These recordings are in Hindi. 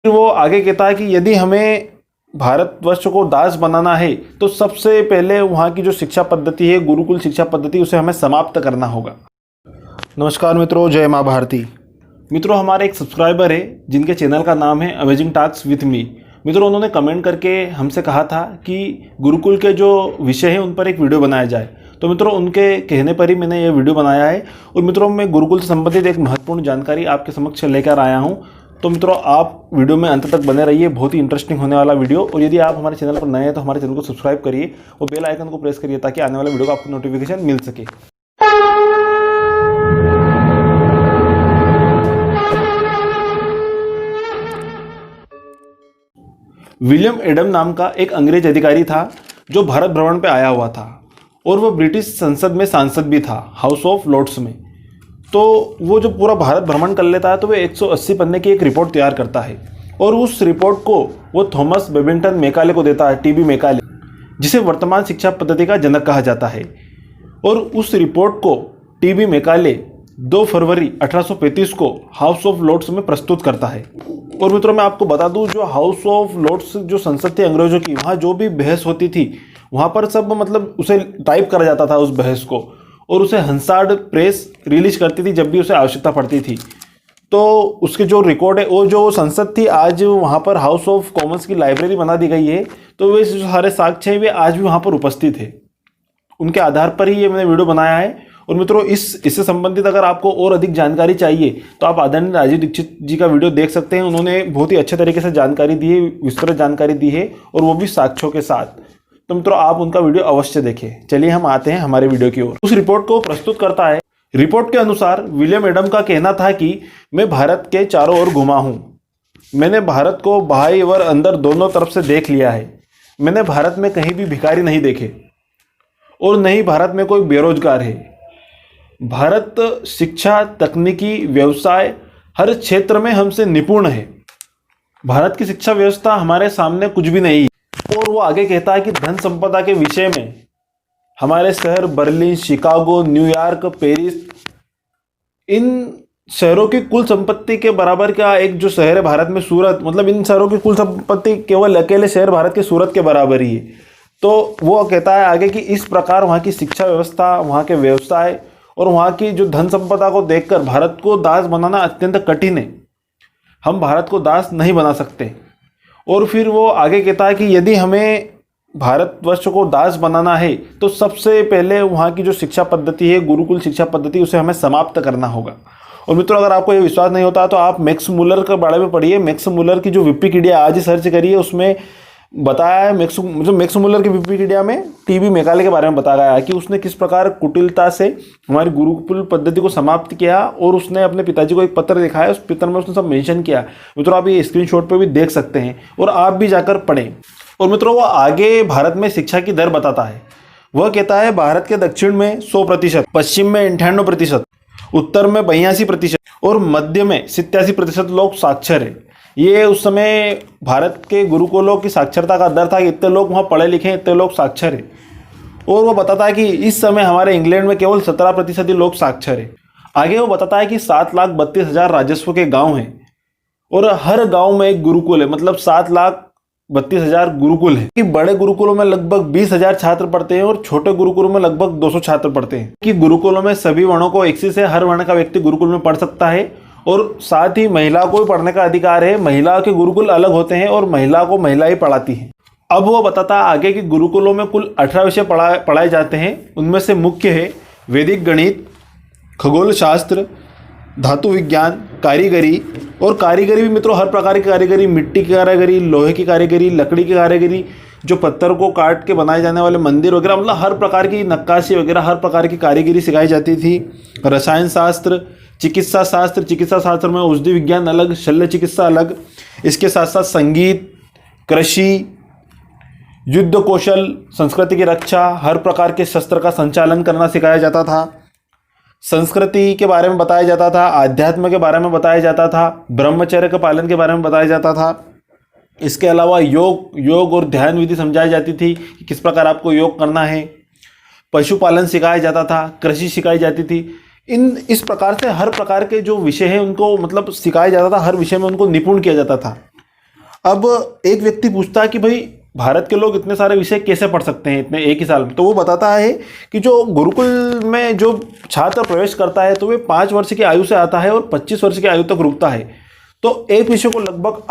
फिर वो आगे कहता है कि यदि हमें भारतवर्ष को दास बनाना है तो सबसे पहले वहाँ की जो शिक्षा पद्धति है, गुरुकुल शिक्षा पद्धति, उसे हमें समाप्त करना होगा। नमस्कार मित्रों, जय माँ भारती। मित्रों, हमारे एक सब्सक्राइबर है जिनके चैनल का नाम है अमेजिंग टॉक्स विथ मी। मित्रों, उन्होंने कमेंट करके हमसे कहा था कि गुरुकुल के जो विषय हैं उन पर एक वीडियो बनाया जाए। तो मित्रों, उनके कहने पर ही मैंने ये वीडियो बनाया है। और मित्रों, मैं गुरुकुल से संबंधित एक महत्वपूर्ण जानकारी आपके समक्ष लेकर आया हूँ। तो मित्रों, आप वीडियो में अंत तक बने रहिए, बहुत ही इंटरेस्टिंग होने वाला वीडियो। और यदि आप हमारे चैनल पर नए हैं तो हमारे चैनल को सब्सक्राइब करिए और बेल आइकन को प्रेस करिए ताकि आने वाले वीडियो का आपको नोटिफिकेशन मिल सके। विलियम एडम नाम का एक अंग्रेज अधिकारी था जो भारत भ्रमण पे आया हुआ था और वह ब्रिटिश संसद में सांसद भी था, हाउस ऑफ लॉर्ड्स में। तो वो जो पूरा भारत भ्रमण कर लेता है तो वह 180 पन्ने की एक रिपोर्ट तैयार करता है और उस रिपोर्ट को वो थॉमस बेबिंगटन मैकाले को देता है, टीबी मैकाले, जिसे वर्तमान शिक्षा पद्धति का जनक कहा जाता है। और उस रिपोर्ट को टीबी मैकाले 2 फरवरी 1835 को हाउस ऑफ लॉर्ड्स में प्रस्तुत करता है। और मित्रों, मैं आपको बता दूं, जो हाउस ऑफ लॉर्ड्स जो संसद थी अंग्रेजों की, वहाँ जो भी बहस होती थी वहाँ पर सब मतलब उसे टाइप करा जाता था उस बहस को, और उसे हंसार्ड प्रेस रिलीज करती थी जब भी उसे आवश्यकता पड़ती थी। तो उसके जो रिकॉर्ड है, वो जो संसद थी, आज वहाँ पर हाउस ऑफ कॉमन्स की लाइब्रेरी बना दी गई है। तो वे जो सारे साक्ष्य हैं वे आज भी वहाँ पर उपस्थित है। उनके आधार पर ही ये मैंने वीडियो बनाया है। और मित्रों, इससे संबंधित अगर आपको और अधिक जानकारी चाहिए तो आप आदरणीय राजीव दीक्षित जी का वीडियो देख सकते हैं। उन्होंने बहुत ही अच्छे तरीके से जानकारी दी है, विस्तृत जानकारी दी है, और वो भी साक्ष्यों के साथ। तो मित्रों, आप उनका वीडियो अवश्य देखें। चलिए हम आते हैं हमारे वीडियो की ओर। उस रिपोर्ट को प्रस्तुत करता है। रिपोर्ट के अनुसार विलियम एडम का कहना था कि मैं भारत के चारों ओर घुमा हूं। मैंने भारत को बाहर और अंदर दोनों तरफ से देख लिया है। मैंने भारत में कहीं भी भिखारी नहीं देखे और न ही भारत में कोई बेरोजगार है। भारत शिक्षा, तकनीकी, व्यवसाय हर क्षेत्र में हमसे निपुण है। भारत की शिक्षा व्यवस्था हमारे सामने कुछ भी नहीं है। और वो आगे कहता है कि धन संपदा के विषय में हमारे शहर बर्लिन, शिकागो, न्यूयॉर्क, पेरिस, इन शहरों की कुल संपत्ति के बराबर का एक जो शहर है भारत में, सूरत, मतलब इन शहरों की कुल संपत्ति केवल अकेले शहर भारत के सूरत के बराबर ही है। तो वो कहता है आगे कि इस प्रकार वहाँ की शिक्षा व्यवस्था, वहाँ के व्यवसाय और वहाँ की जो धन संपदा को देखकर भारत को दास बनाना अत्यंत कठिन है। हम भारत को दास नहीं बना सकते। और फिर वो आगे कहता है कि यदि हमें भारतवर्ष को दास बनाना है तो सबसे पहले वहाँ की जो शिक्षा पद्धति है, गुरुकुल शिक्षा पद्धति, उसे हमें समाप्त करना होगा। और मित्रों, अगर आपको ये विश्वास नहीं होता तो आप मैक्स मुलर के बारे में पढ़िए। मैक्स मुलर की जो विकिपीडिया आज ही सर्च करिए, उसमें बताया है मैक्स मुलर की विकिपीडिया में टीबी मैकाले के बारे में बताया गया है कि उसने किस प्रकार कुटिलता से हमारी गुरुकुल पद्धति को समाप्त किया। और उसने अपने पिताजी को एक पत्र लिखा है, उस पत्र में उसने सब मेंशन किया। मित्रों, आप ये स्क्रीनशॉट पे भी देख सकते हैं और आप भी जाकर पढ़ें। और मित्रों, वो आगे भारत में शिक्षा की दर बताता है। वह कहता है भारत के दक्षिण में 100%, पश्चिम में 98%, उत्तर में 82% और मध्य में 87% लोग साक्षर है। ये उस समय भारत के गुरुकुलों की साक्षरता का दर था कि इतने लोग वहाँ पढ़े लिखे, इतने लोग साक्षर है। और वो बताता है कि इस समय हमारे इंग्लैंड में केवल 17% ही लोग साक्षर है। आगे वो बताता है कि 7,32,000 राजस्व के गांव हैं और हर गांव में एक गुरुकुल है, मतलब 7,32,000 गुरुकुल है। कि बड़े गुरुकुलों में लगभग 20,000 छात्र पढ़ते हैं और छोटे गुरुकुलों में लगभग 200 छात्र पढ़ते हैं। कि गुरुकुलों में सभी वर्णों को एक से हर वर्ण का व्यक्ति गुरुकुल में पढ़ सकता है और साथ ही महिला को भी पढ़ने का अधिकार है। महिला के गुरुकुल अलग होते हैं और महिला को महिला ही पढ़ाती है। अब वो बताता है आगे कि गुरुकुलों में कुल 18 विषय पढ़ाए जाते हैं। उनमें से मुख्य है वैदिक गणित, खगोल शास्त्र, धातु विज्ञान, कारीगरी। और कारीगरी भी मित्रों हर प्रकार की कारीगरी, मिट्टी की कारीगरी, लोहे की कारीगरी, लकड़ी की कारीगरी, जो पत्थर को काट के बनाए जाने वाले मंदिर वगैरह, मतलब हर प्रकार की नक्काशी वगैरह, हर प्रकार की कारीगरी सिखाई जाती थी। रसायन शास्त्र, चिकित्सा शास्त्र, चिकित्सा शास्त्र में औषधि विज्ञान अलग, शल्य चिकित्सा अलग। इसके साथ साथ संगीत, कृषि, युद्ध कौशल, संस्कृति की रक्षा, हर प्रकार के शस्त्र का संचालन करना सिखाया जाता था। संस्कृति के बारे में बताया जाता था, आध्यात्म के बारे में बताया जाता था, ब्रह्मचर्य के पालन के बारे में बताया जाता था। इसके अलावा योग और ध्यान विधि समझाई जाती थी कि किस प्रकार आपको योग करना है। पशुपालन सिखाया जाता था, कृषि सिखाई जाती थी। इस प्रकार से हर प्रकार के जो विषय हैं उनको मतलब सिखाया जाता था, हर विषय में उनको निपुण किया जाता था। अब एक व्यक्ति पूछता है कि भाई भारत के लोग इतने सारे विषय कैसे पढ़ सकते हैं इतने एक ही साल में, तो वो बताता है कि जो गुरुकुल में जो छात्र प्रवेश करता है तो वे 5 वर्ष की आयु से आता है और 25 वर्ष की आयु तक रुकता है। तो एक विषय को लगभग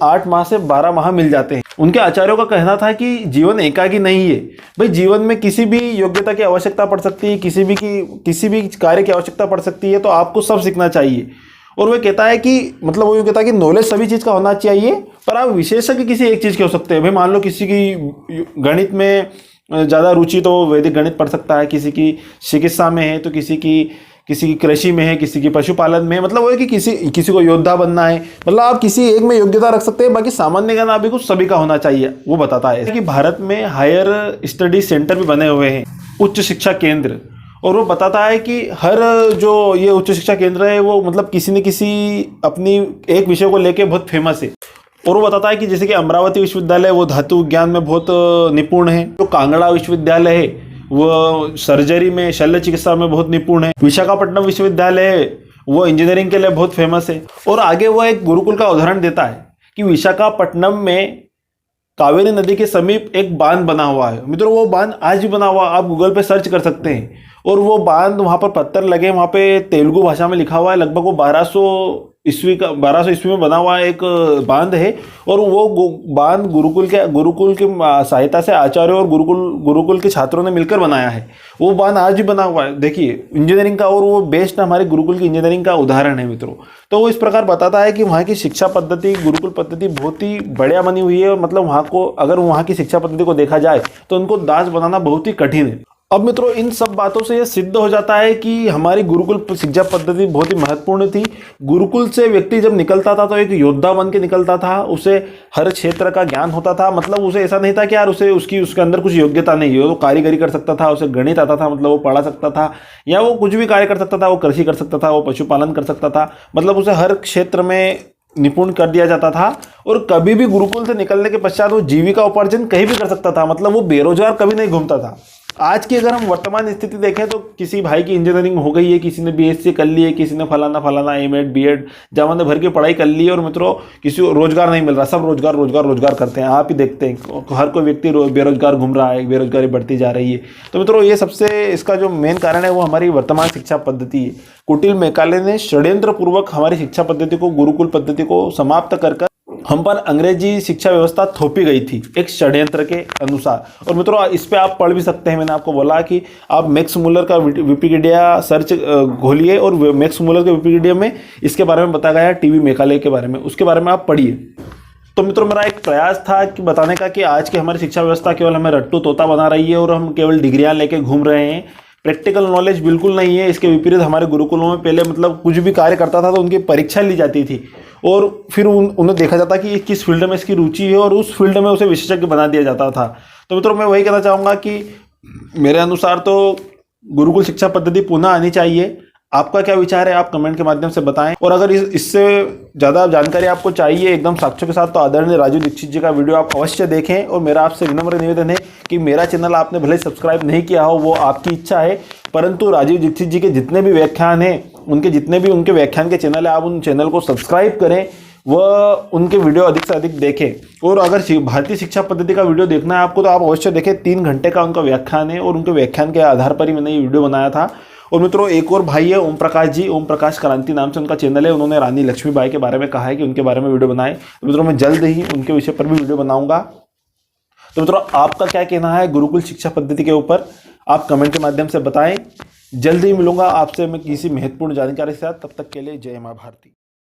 8 माह से 12 माह मिल जाते हैं। उनके आचार्यों का कहना था कि जीवन एकाकी नहीं है भाई, जीवन में किसी भी योग्यता की आवश्यकता पड़ सकती है, किसी भी कार्य की आवश्यकता पड़ सकती है, तो आपको सब सीखना चाहिए। और वो कहता है कि मतलब वो कहता है कि नॉलेज सभी चीज़ का होना चाहिए, पर आप विशेषज्ञ किसी एक चीज़ के हो सकते हैं। भाई मान लो किसी की गणित में ज़्यादा रुचि तो वैदिक गणित पढ़ सकता है, किसी की चिकित्सा में है तो किसी की कृषि में है, किसी की पशुपालन में है। मतलब वो है कि किसी को योद्धा बनना है, मतलब आप किसी एक में योग्यता रख सकते हैं, बाकी सामान्य ज्ञान अभी कुछ सभी का होना चाहिए। वो बताता है कि भारत में हायर स्टडी सेंटर भी बने हुए हैं, उच्च शिक्षा केंद्र। और वो बताता है कि हर जो ये उच्च शिक्षा केंद्र है वो मतलब किसी न किसी अपनी एक विषय को लेके बहुत फेमस है। और वो बताता है कि जैसे कि अमरावती विश्वविद्यालय वो धातु विज्ञान में बहुत निपुण है, जो कांगड़ा विश्वविद्यालय है वो सर्जरी में शल्य चिकित्सा में बहुत निपुण है, विशाखापट्टनम विश्वविद्यालय है वो इंजीनियरिंग के लिए बहुत फेमस है। और आगे वो एक गुरुकुल का उदाहरण देता है कि विशाखापट्टनम में कावेरी नदी के समीप एक बांध बना हुआ है। मित्रों वो बांध आज भी बना हुआ, आप गूगल पे सर्च कर सकते हैं। और वो बांध वहाँ पर पत्थर लगे, वहाँ पे तेलुगु भाषा में लिखा हुआ है, लगभग वो 1200 ईस्वी में बना हुआ एक बांध है। और वो बांध गुरुकुल की सहायता से आचार्यों और गुरुकुल के छात्रों ने मिलकर बनाया है। वो बांध आज भी बना हुआ है, देखिए इंजीनियरिंग का, और वो बेस्ट हमारे गुरुकुल की इंजीनियरिंग का उदाहरण है मित्रों। तो वो इस प्रकार बताता है कि वहाँ की शिक्षा पद्धति, गुरुकुल पद्धति बहुत ही बढ़िया बनी हुई है। और मतलब वहाँ को अगर वहाँ की शिक्षा पद्धति को देखा जाए तो उनको दास बनाना बहुत ही कठिन है। अब मित्रों इन सब बातों से यह सिद्ध हो जाता है कि हमारी गुरुकुल शिक्षा पद्धति बहुत ही महत्वपूर्ण थी। गुरुकुल से व्यक्ति जब निकलता था तो एक योद्धा बन के निकलता था, उसे हर क्षेत्र का ज्ञान होता था। मतलब उसे ऐसा नहीं था कि यार उसके अंदर कुछ योग्यता नहीं है, वो कारीगरी कर सकता था, उसे गणित आता था, मतलब वो पढ़ा सकता था, या वो कुछ भी कार्य कर सकता था, वो कृषि कर सकता था, वो पशुपालन कर सकता था। मतलब उसे हर क्षेत्र में निपुण कर दिया जाता था। और कभी भी गुरुकुल से निकलने के पश्चात वो जीविका उपार्जन कहीं भी कर सकता था, मतलब वो बेरोजगार कभी नहीं घूमता था। आज की अगर हम वर्तमान स्थिति देखें तो किसी भाई की इंजीनियरिंग हो गई है, किसी ने बीएससी कर ली है, किसी ने फलाना एमएड बीएड जमाने भर की पढ़ाई कर ली है, और मित्रों किसी को रोजगार नहीं मिल रहा, सब रोजगार करते हैं। आप ही देखते हैं हर कोई व्यक्ति बेरोजगार घूम रहा है, बेरोजगारी बढ़ती जा रही है। तो मित्रों ये सबसे इसका जो मेन कारण है वो हमारी वर्तमान शिक्षा पद्धति है। कुटिल मैकाले ने षड्यंत्र पूर्वक हमारी शिक्षा पद्धति को, गुरुकुल पद्धति को समाप्त कर हम पर अंग्रेजी शिक्षा व्यवस्था थोपी गई थी एक षड्यंत्र के अनुसार। और मित्रों इस पे आप पढ़ भी सकते हैं, मैंने आपको बोला कि आप मैक्स मुलर का विकिपीडिया सर्च खोलिए और मैक्स मुलर के विकिपीडिया में इसके बारे में बताया गया है, टीवी मैकाले के बारे में, उसके बारे में आप पढ़िए। तो मित्रों मेरा एक प्रयास था कि बताने का कि आज की हमारी शिक्षा व्यवस्था केवल हमें रट्टू तोता बना रही है और हम केवल डिग्रियां लेके घूम रहे हैं, प्रैक्टिकल नॉलेज बिल्कुल नहीं है। इसके विपरीत हमारे गुरुकुलों में पहले मतलब कुछ भी कार्य करता था तो उनकी परीक्षा ली जाती थी और फिर उन्हें देखा जाता कि किस फील्ड में इसकी रुचि है और उस फील्ड में उसे विशेषज्ञ बना दिया जाता था। तो मित्रों मैं वही कहना चाहूँगा कि मेरे अनुसार तो गुरुकुल शिक्षा पद्धति पुनः आनी चाहिए। आपका क्या विचार है आप कमेंट के माध्यम से बताएं। और अगर इससे ज़्यादा जानकारी आपको चाहिए एकदम साक्ष्यों के साथ तो आदरणीय राजीव दीक्षित जी का वीडियो आप अवश्य देखें। और मेरा आपसे विनम्र निवेदन है कि मेरा चैनल आपने भले सब्सक्राइब नहीं किया हो, वो आपकी इच्छा है, परंतु राजीव दीक्षित जी के जितने भी व्याख्यान हैं, उनके व्याख्यान के चैनल है, आप उन चैनल को सब्सक्राइब करें, वह उनके वीडियो अधिक से अधिक देखें। और अगर भारतीय शिक्षा पद्धति का वीडियो देखना है आपको तो आप अवश्य देखें, 3 घंटे का उनका व्याख्यान है और उनके व्याख्यान के आधार पर ही मैंने ये वीडियो बनाया था। और मित्रों एक और भाई है ओम प्रकाश जी, ओम प्रकाश क्रांति नाम से उनका चैनल है, उन्होंने रानी लक्ष्मीबाई के बारे में कहा है कि उनके बारे में वीडियो बनाए। तो मित्रों मैं जल्द ही उनके विषय पर भी वीडियो बनाऊंगा। तो मित्रों आपका क्या कहना है गुरुकुल शिक्षा पद्धति के ऊपर, आप कमेंट के माध्यम से बताएं। जल्द ही मिलूंगा आपसे मैं किसी महत्वपूर्ण जानकारी के साथ, तब तक के लिए जय मां भारती।